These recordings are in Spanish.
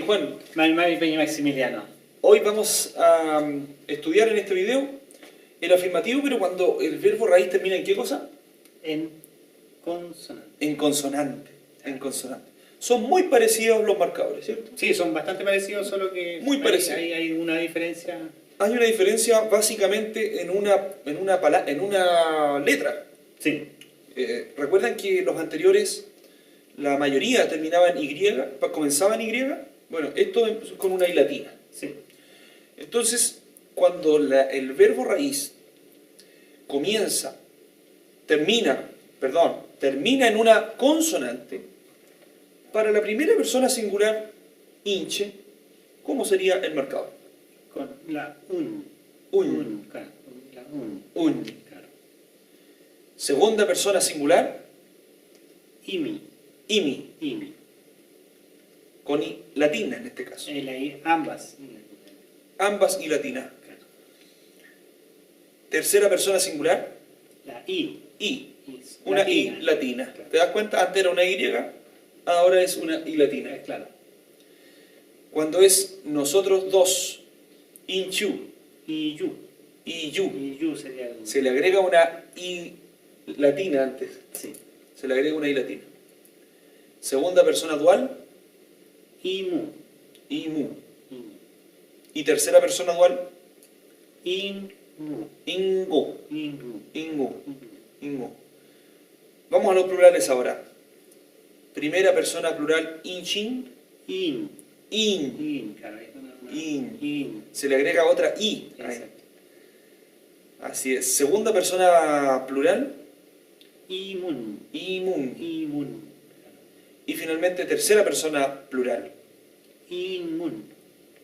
Peña y Juan. Mario Peña y Maximiliano. Hoy vamos a estudiar en este video el afirmativo, pero cuando el verbo raíz termina ¿en qué cosa? En consonante. En consonante. En consonante. Son muy parecidos los marcadores, ¿cierto? Sí, son bastante parecidos, solo que Muy parecidos. hay una diferencia. Hay una diferencia básicamente en una letra. Sí. ¿Recuerdan que los anteriores, la mayoría terminaban en Y, comenzaban en Y? Bueno, esto es con una I latina. Sí. Entonces, cuando el verbo raíz termina en una consonante, para la primera persona singular, hinche, ¿cómo sería el marcador? Con la un. Un. Claro, con la un. Un. Claro. Segunda persona singular, Imi. imi, Imi. con I latina en este caso. Ambas. Ambas I latina. Claro. Tercera persona singular, La I. I. Una I latina. Claro. ¿Te das cuenta? Antes era una Y, ahora es una I latina. Claro. Cuando es nosotros dos, inchu, Y yu. y yu, Y yu sería el... se le agrega una I latina antes. Sí. Se le agrega una I latina. Segunda persona dual, Imu. imu. Imu. Y tercera persona dual, Inmu. ingu, Inmu. ingu, ingu. Vamos a los plurales ahora. Primera persona plural, inchin, In. in, In, claro. In. In. se le agrega otra I. ahí. Exacto. Así es. Segunda persona plural, Imun. imun. Imun. Y finalmente tercera persona plural, Inmun.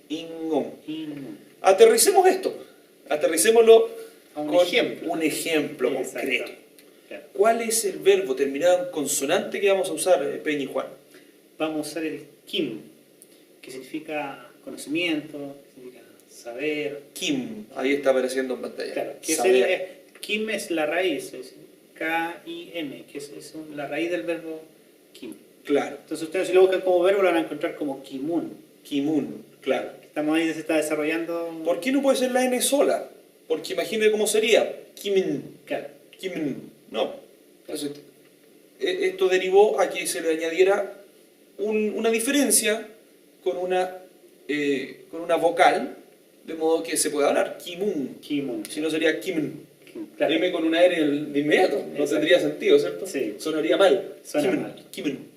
ingun. Inmun. Aterricemos esto. Aterricémoslo A un con ejemplo. un ejemplo Exacto. concreto. Claro. ¿Cuál es el verbo terminado en consonante que vamos a usar, Peña y Juan? Vamos a usar el kim, que significa conocimiento, que significa saber. Kim, ahí está apareciendo en pantalla. Claro, que Saber. kim es la raíz, es K-I-M, que es la raíz del verbo kim. Claro. Entonces ustedes si lo buscan como verbo lo van a encontrar como kimun. Kimun, claro. Estamos ahí, se está desarrollando. ¿Por qué no puede ser la N sola? Porque imagine cómo sería. Kimin, Claro. kimin. No. Entonces, esto derivó a que se le añadiera una diferencia con una vocal, de modo que se pueda hablar. Kimun. Kimun. Si no sería kimun. Claro. M con una N de inmediato. No Exacto. tendría sentido, ¿cierto? Sí. Sonaría mal. Suena Kimun, mal. kimun.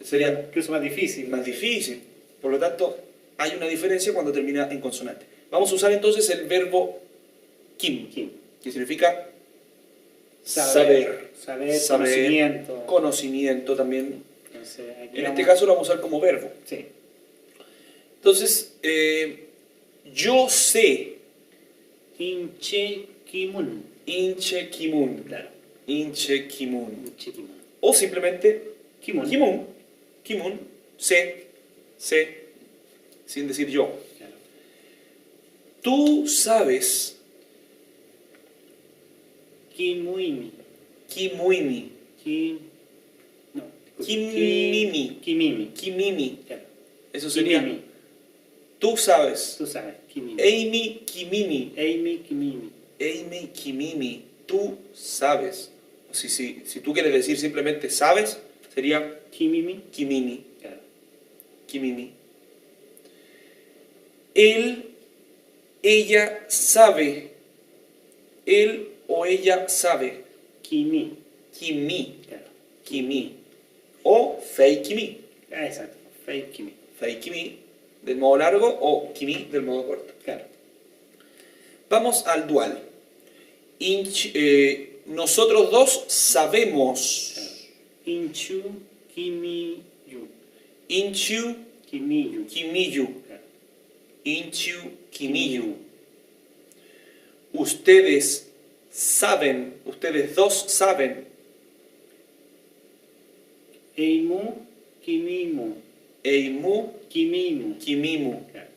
Sería Incluso más difícil. más difícil. Por lo tanto, hay una diferencia cuando termina en consonante. Vamos a usar entonces el verbo kim, Kim. que significa Saber, saber, conocimiento. conocimiento también. Entonces, aquí En vamos- este caso lo vamos a usar como verbo. Sí. Entonces, yo sé, Inche kimun. inche kimun, Claro. inche kimun. Inche kimun. O simplemente Kimun. kimun, kimun, sé, sin decir yo. Claro. Tú sabes, Kimuimi. kimuimi, Kim... No. Kimimi. Kimimi. kimimi. Claro. Eso sería, Kimimi. tú sabes. Tú sabes. Kimimi. Amy kimimi. Amy Kimimi. Amy kimimi. Tú sabes. O si tú quieres decir simplemente sabes, sería Kimimi. kimimi. Claro. Kimimi. Él, ella sabe. Él o ella sabe. Kimi. Kimi. Claro. Kimi. O fei kimi. Ah, exacto. Fake Kimi. Fei kimi del modo largo o kimi del modo corto. Claro. Vamos al dual. Nosotros dos sabemos. Claro. Inchu Kimiyu. Inchu Kimiyu. kimiyu. Claro. Inchu kimiyu. Ustedes saben, ustedes dos saben. Eimu Kimimu. Eimu Kimimu. kimimu. Claro.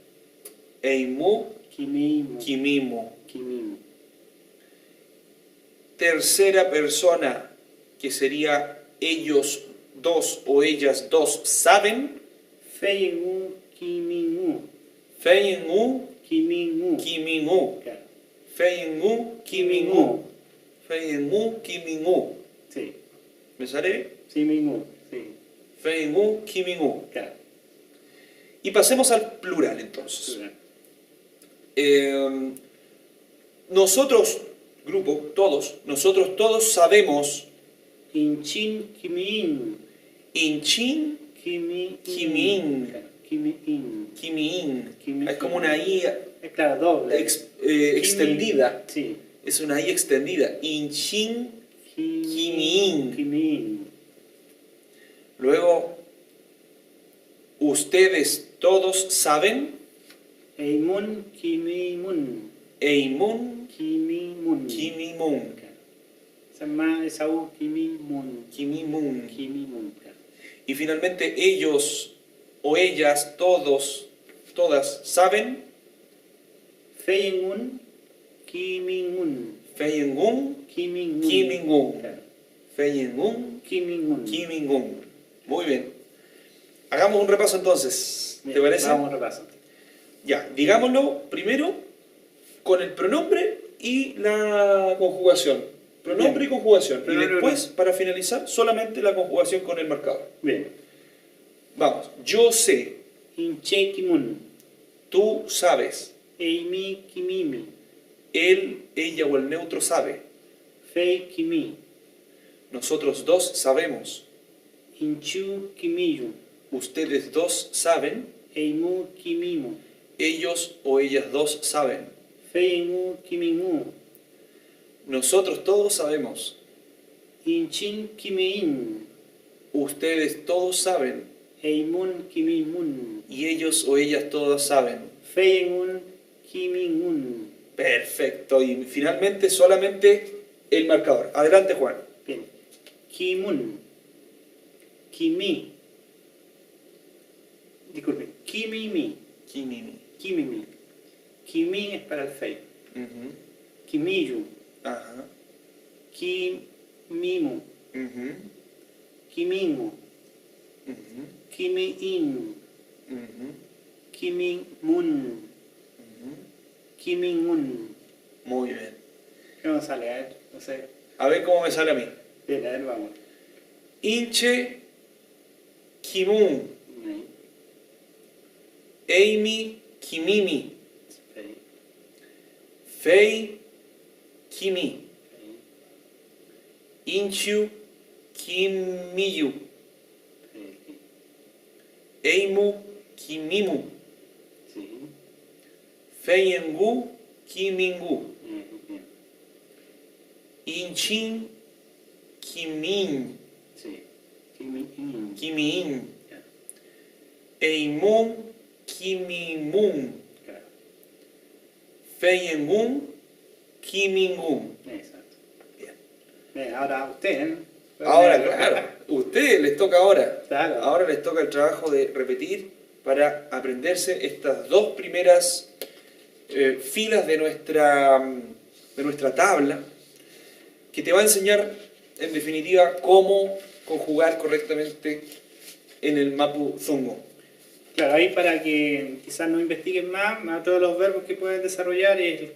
Eimu Kimimu. kimimu. Kimimu. Tercera persona, que sería ellos dos o ellas dos saben. Feimu Fein U, Kimin U. Kimin U. Claro. Fein U, Kimin U. Fein U, Kimin U. Sí. ¿Me sale? Simin U. Sí. Fein U, Kimin U. Claro. Y pasemos al plural entonces. Claro. Nosotros, grupo, todos, nosotros todos sabemos Inchin Kimin. Inchin, Kimin. Kimin. Claro. Kimin. Kimin. Kimin. Es como una I Claro, doble. extendida. Sí. Es una I extendida. Inchin, Kimin. Kimin. Luego, ustedes todos saben Eimun Kimimun. Eimun, Kimimun. Kimimun. Sama Esaú Kimimun. Kimimun. Kimimun. Claro. Y finalmente ellos o ellas, todos, todas, saben Feimun Kimingun. Feiengun, Kimingun. Kimingun. Claro. Feiengun, Kimingun. Kimingun. Muy bien. Hagamos un repaso entonces. ¿Te Bien, parece? Vamos a repaso. Ya, digámoslo primero con el pronombre y la conjugación. Pronombre Bien. y conjugación. Y Pronombre, después, para finalizar, solamente la conjugación con el marcador. Bien. Vamos. Yo sé. Inche Kimun. Tú sabes. Eimi Kimimi. Él, ella o el neutro sabe. Fei Kimi. Nosotros dos sabemos. Inchu Kimiyu. Ustedes dos saben. Eimu Kimimu. Ellos o ellas dos saben. Feimu Kimimu. Nosotros todos sabemos. Inchin Kimein. Ustedes todos saben. Eimun Kimimun. Y ellos o ellas todas saben. Feimun Kimingun. Perfecto. Y finalmente solamente el marcador. Adelante, Juan. Bien. Kimun. Kimi. Disculpe. Kimimi. Kimimi. Kimimi. Kimi es para el fei. Ujú. Kimiyu. Ajá. Kimimu. Ujú. Kimimu. Ujú. Kimiin. Ujú. Kimimun. Ujú. Kimingun. Muy bien. ¿Qué nos sale? A ver, no sé. A ver cómo me sale a mí. Bien, a ver, vamos. Inche Kimun. Ahí. Amy Kimimi. Fei. Fei Kimi. Fei. Inchu Kimiyu. Fei. Eimu Kimimu. Sí. Feiengu Kimingu. Bien. Inchin Kimin. Sí. Kimiin. Kimin. Ya, Eimun Kimimun. claro. Feiengun Kimingun. Exacto. Bien. Bien, ahora usted, Ahora, claro, ustedes les toca ahora. Claro. Ahora les toca el trabajo de repetir para aprenderse estas dos primeras filas de nuestra tabla, que te va a enseñar, en definitiva, cómo conjugar correctamente en el Mapu Zungo. Claro, ahí para que quizás no investiguen más, todos los verbos que pueden desarrollar es el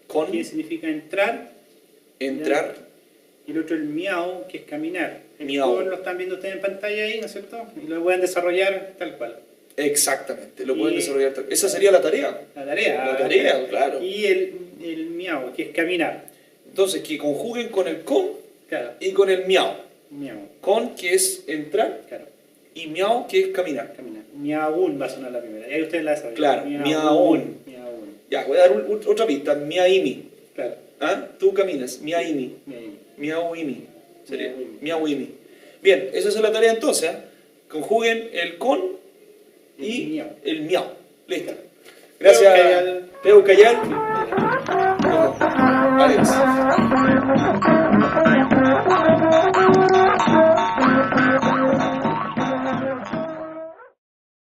Con, que significa entrar, entrar, y el otro el miau, que es caminar. El Miau. con lo están viendo ustedes en pantalla ahí, ¿no es cierto? Y lo pueden desarrollar tal cual. exactamente, lo pueden Y- desarrollar. Esa sería la tarea. La tarea. La tarea, claro. Y el miau, que es caminar. Entonces, que conjuguen con el con Claro, y con el miau. miau. Con, que es entrar, Claro, y miau, que es caminar. caminar. Miaún va a sonar la primera. Y ahí ustedes la desarrollan. Claro, miaún. Miaún. Ya, voy a dar otra pista. Miaimi. Claro, ¿Ah? Tú caminas. Miaimi. miaún. Miauimi. Sería. Miauimi. Miauimi. Bien, esa es la tarea entonces. ¿eh? Conjuguen el con y El miau. el miau. Listo. Gracias. Peu Cayal. Peu Cayal. Alex.